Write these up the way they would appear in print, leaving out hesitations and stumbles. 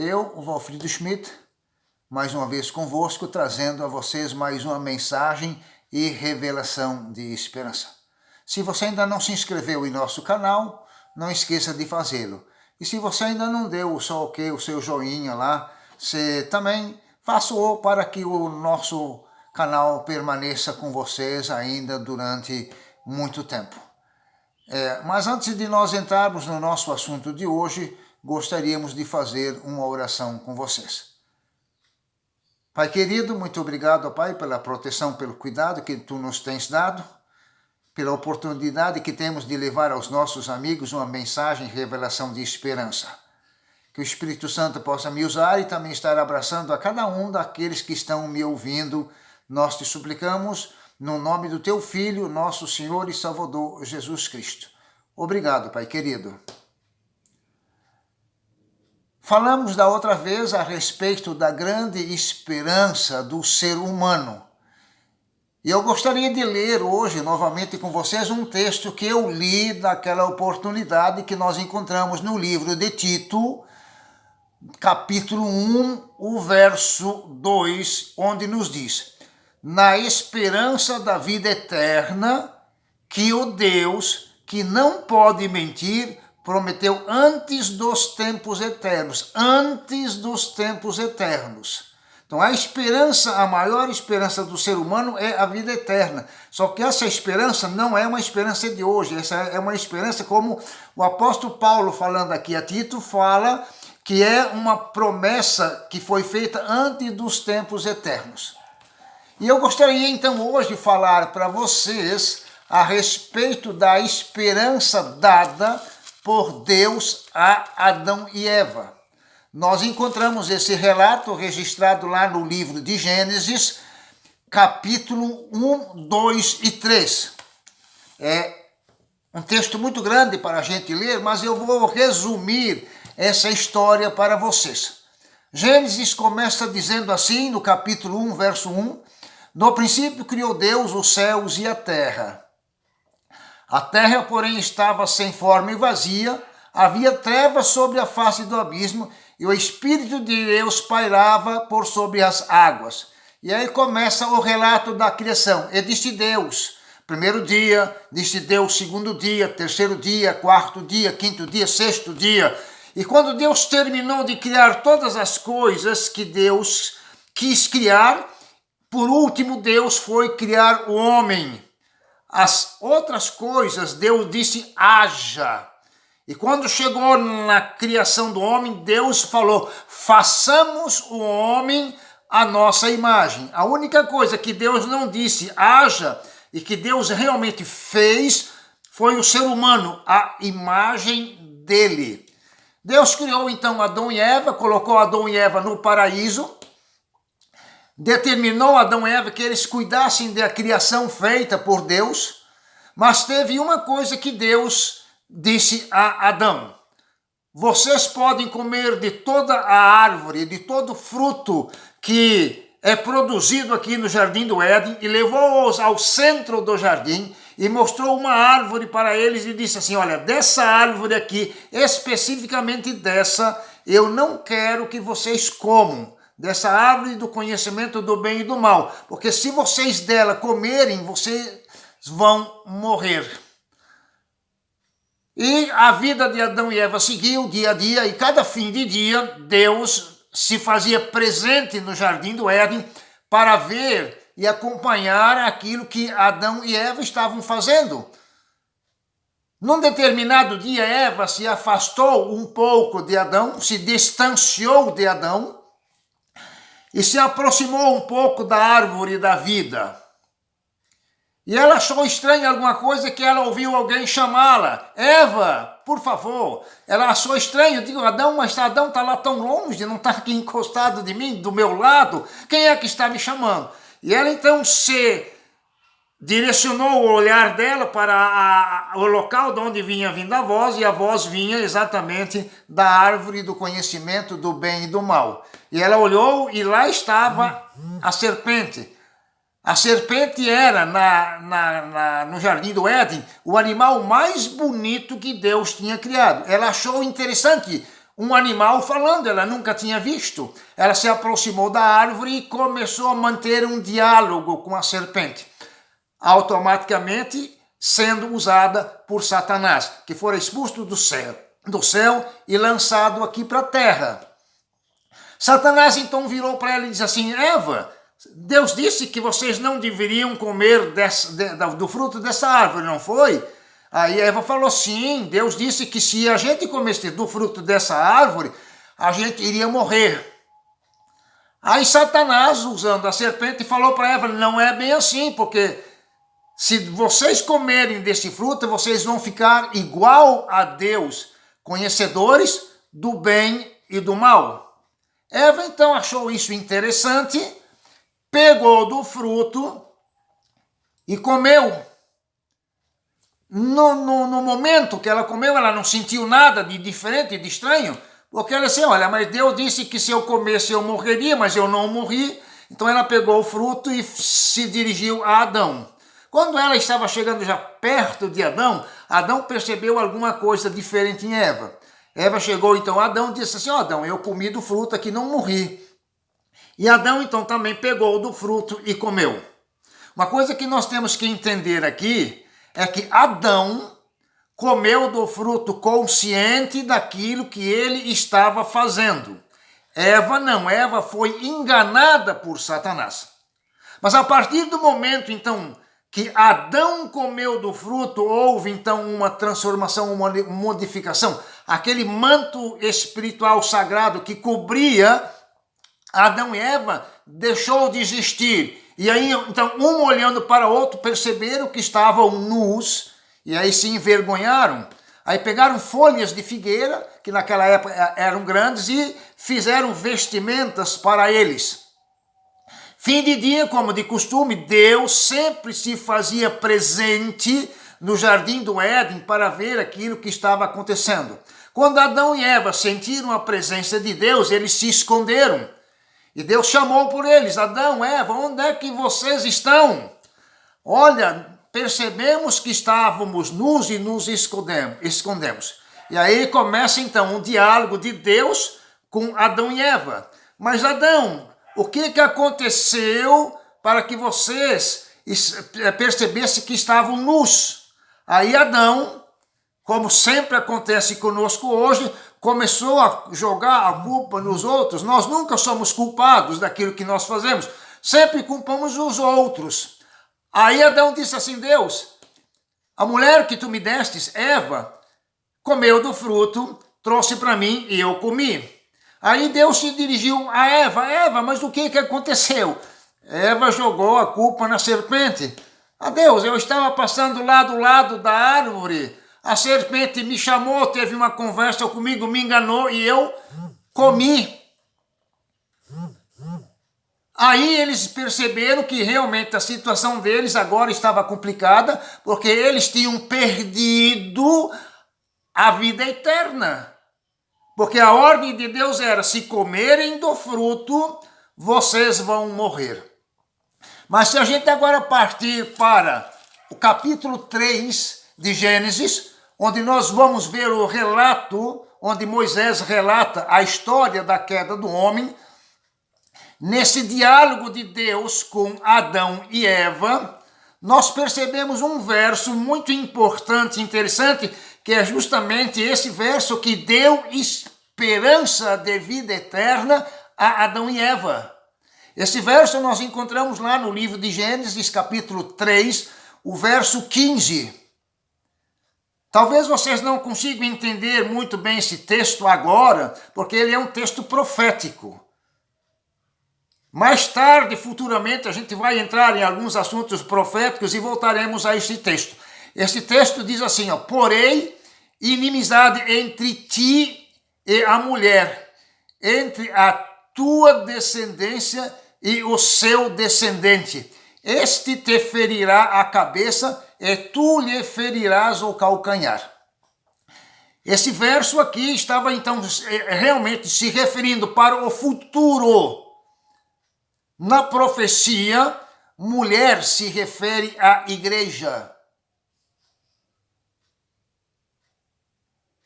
Eu, o Valfrido Schmidt, mais uma vez convosco, trazendo a vocês mais uma mensagem e revelação de esperança. Se você ainda não se inscreveu em nosso canal, não esqueça de fazê-lo. E se você ainda não deu o seu ok, o seu joinha lá, você também faça-o para que o nosso canal permaneça com vocês ainda durante muito tempo. Mas antes de nós entrarmos no nosso assunto de hoje, gostaríamos de fazer uma oração com vocês. Pai querido, muito obrigado, Pai, pela proteção, pelo cuidado que Tu nos tens dado, pela oportunidade que temos de levar aos nossos amigos uma mensagem e revelação de esperança. Que o Espírito Santo possa me usar e também estar abraçando a cada um daqueles que estão me ouvindo. Nós te suplicamos no nome do Teu Filho, nosso Senhor e Salvador, Jesus Cristo. Obrigado, Pai querido. Falamos da outra vez a respeito da grande esperança do ser humano. E eu gostaria de ler hoje novamente com vocês um texto que eu li naquela oportunidade que nós encontramos no livro de Tito, capítulo 1, o verso 2, onde nos diz: na esperança da vida eterna, que o Deus, que não pode mentir, prometeu antes dos tempos eternos. Antes dos tempos eternos. Então a esperança, a maior esperança do ser humano é a vida eterna. Só que essa esperança não é uma esperança de hoje. Essa é uma esperança como o apóstolo Paulo, falando aqui a Tito, fala que é uma promessa que foi feita antes dos tempos eternos. E eu gostaria então hoje de falar para vocês a respeito da esperança dada por Deus a Adão e Eva. Nós encontramos esse relato registrado lá no livro de Gênesis, capítulo 1, 2 e 3. É um texto muito grande para a gente ler, mas eu vou resumir essa história para vocês. Gênesis começa dizendo assim, no capítulo 1, verso 1, no princípio criou Deus os céus e a terra. A terra, porém, estava sem forma e vazia, havia trevas sobre a face do abismo, e o Espírito de Deus pairava por sobre as águas. E aí começa o relato da criação. E disse Deus, primeiro dia, disse Deus, segundo dia, terceiro dia, quarto dia, quinto dia, sexto dia. E quando Deus terminou de criar todas as coisas que Deus quis criar, por último Deus foi criar o homem. As outras coisas, Deus disse, haja. E quando chegou na criação do homem, Deus falou, façamos o homem à nossa imagem. A única coisa que Deus não disse, haja, e que Deus realmente fez, foi o ser humano, a imagem dele. Deus criou então Adão e Eva, colocou Adão e Eva no paraíso, determinou a Adão e Eva que eles cuidassem da criação feita por Deus, mas teve uma coisa que Deus disse a Adão: vocês podem comer de toda a árvore, de todo fruto que é produzido aqui no Jardim do Éden, e levou-os ao centro do jardim e mostrou uma árvore para eles e disse assim, olha, dessa árvore aqui, especificamente dessa, eu não quero que vocês comam, dessa árvore do conhecimento do bem e do mal, porque se vocês dela comerem, vocês vão morrer. E a vida de Adão e Eva seguiu dia a dia, e cada fim de dia, Deus se fazia presente no Jardim do Éden para ver e acompanhar aquilo que Adão e Eva estavam fazendo. Num determinado dia, Eva se afastou um pouco de Adão, se distanciou de Adão, e se aproximou um pouco da árvore da vida. E ela achou estranha alguma coisa que ela ouviu alguém chamá-la. Eva, por favor. Ela achou estranho. Eu digo, Adão, mas Adão está lá tão longe, não está aqui encostado de mim, do meu lado. Quem é que está me chamando? E ela então se direcionou o olhar dela para o local de onde vinha vindo a voz, e a voz vinha exatamente da árvore do conhecimento do bem e do mal. E ela olhou e lá estava a serpente. A serpente era, no Jardim do Éden, o animal mais bonito que Deus tinha criado. Ela achou interessante um animal falando, ela nunca tinha visto. Ela se aproximou da árvore e começou a manter um diálogo com a serpente, automaticamente sendo usada por Satanás, que fora expulso do céu e lançado aqui para a terra. Satanás então virou para ela e disse assim: Eva, Deus disse que vocês não deveriam comer do fruto dessa árvore, não foi? Aí Eva falou: sim, Deus disse que se a gente comesse do fruto dessa árvore, a gente iria morrer. Aí Satanás, usando a serpente, falou para Eva: não é bem assim, porque se vocês comerem desse fruto, vocês vão ficar igual a Deus, conhecedores do bem e do mal. Eva então achou isso interessante, pegou do fruto e comeu. No momento que ela comeu, ela não sentiu nada de diferente, de estranho, porque ela disse: olha, mas Deus disse que se eu comesse eu morreria, mas eu não morri. Então ela pegou o fruto e se dirigiu a Adão. Quando ela estava chegando já perto de Adão, Adão percebeu alguma coisa diferente em Eva. Eva chegou então a Adão e disse assim: Adão, eu comi do fruto aqui, não morri. E Adão então também pegou do fruto e comeu. Uma coisa que nós temos que entender aqui é que Adão comeu do fruto consciente daquilo que ele estava fazendo. Eva não, Eva foi enganada por Satanás. Mas a partir do momento então que Adão comeu do fruto, houve então uma transformação, uma modificação. Aquele manto espiritual sagrado que cobria Adão e Eva deixou de existir. E aí, então, um olhando para o outro, perceberam que estavam nus, e aí se envergonharam. Aí pegaram folhas de figueira, que naquela época eram grandes, e fizeram vestimentas para eles. Fim de dia, como de costume, Deus sempre se fazia presente no jardim do Éden para ver aquilo que estava acontecendo. Quando Adão e Eva sentiram a presença de Deus, eles se esconderam. E Deus chamou por eles: Adão, Eva, onde é que vocês estão? Olha, percebemos que estávamos nus e nos escondemos. E aí começa então um diálogo de Deus com Adão e Eva. Mas Adão, o que aconteceu para que vocês percebessem que estavam nus? Aí Adão, como sempre acontece conosco hoje, começou a jogar a culpa nos outros. Nós nunca somos culpados daquilo que nós fazemos. Sempre culpamos os outros. Aí Adão disse assim: Deus, a mulher que tu me destes, Eva, comeu do fruto, trouxe para mim e eu comi. Aí Deus se dirigiu a Eva: Eva, mas o que aconteceu? Eva jogou a culpa na serpente. Deus, eu estava passando lá do lado da árvore, a serpente me chamou, teve uma conversa comigo, me enganou e eu comi. Aí eles perceberam que realmente a situação deles agora estava complicada, porque eles tinham perdido a vida eterna. Porque a ordem de Deus era: se comerem do fruto, vocês vão morrer. Mas se a gente agora partir para o capítulo 3 de Gênesis, onde nós vamos ver o relato, onde Moisés relata a história da queda do homem, nesse diálogo de Deus com Adão e Eva, nós percebemos um verso muito importante e interessante, que é justamente esse verso que deu esperança de vida eterna a Adão e Eva. Esse verso nós encontramos lá no livro de Gênesis, capítulo 3, o verso 15. Talvez vocês não consigam entender muito bem esse texto agora, porque ele é um texto profético. Mais tarde, futuramente, a gente vai entrar em alguns assuntos proféticos e voltaremos a esse texto. Esse texto diz assim: porém, inimizade entre ti e a mulher, entre a tua descendência e o seu descendente. Este te ferirá a cabeça e tu lhe ferirás o calcanhar. Esse verso aqui estava então realmente se referindo para o futuro. Na profecia, mulher se refere à igreja.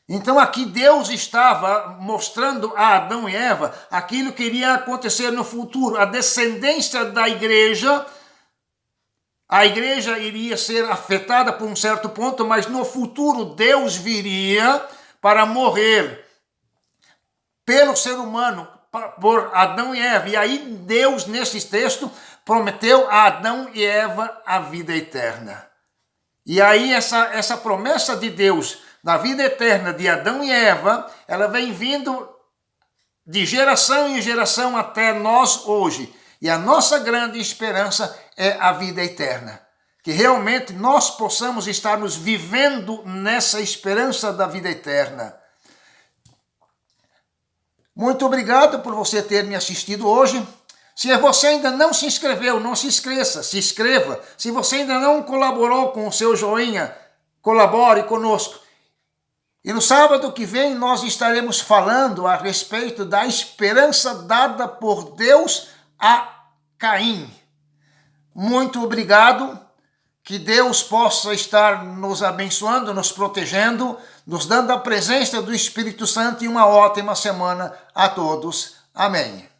Então aqui Deus estava mostrando a Adão e Eva aquilo que iria acontecer no futuro. A descendência da igreja, a igreja iria ser afetada por um certo ponto, mas no futuro Deus viria para morrer pelo ser humano, por Adão e Eva. E aí Deus, nesse texto, prometeu a Adão e Eva a vida eterna. E aí essa promessa de Deus da vida eterna de Adão e Eva, ela vem vindo de geração em geração até nós hoje. E a nossa grande esperança é a vida eterna. Que realmente nós possamos estar nos vivendo nessa esperança da vida eterna. Muito obrigado por você ter me assistido hoje. Se você ainda não se inscreveu, não se esqueça, se inscreva. Se você ainda não colaborou com o seu joinha, colabore conosco. E no sábado que vem nós estaremos falando a respeito da esperança dada por Deus a Caim. Muito obrigado. Que Deus possa estar nos abençoando, nos protegendo, nos dando a presença do Espírito Santo e uma ótima semana a todos. Amém.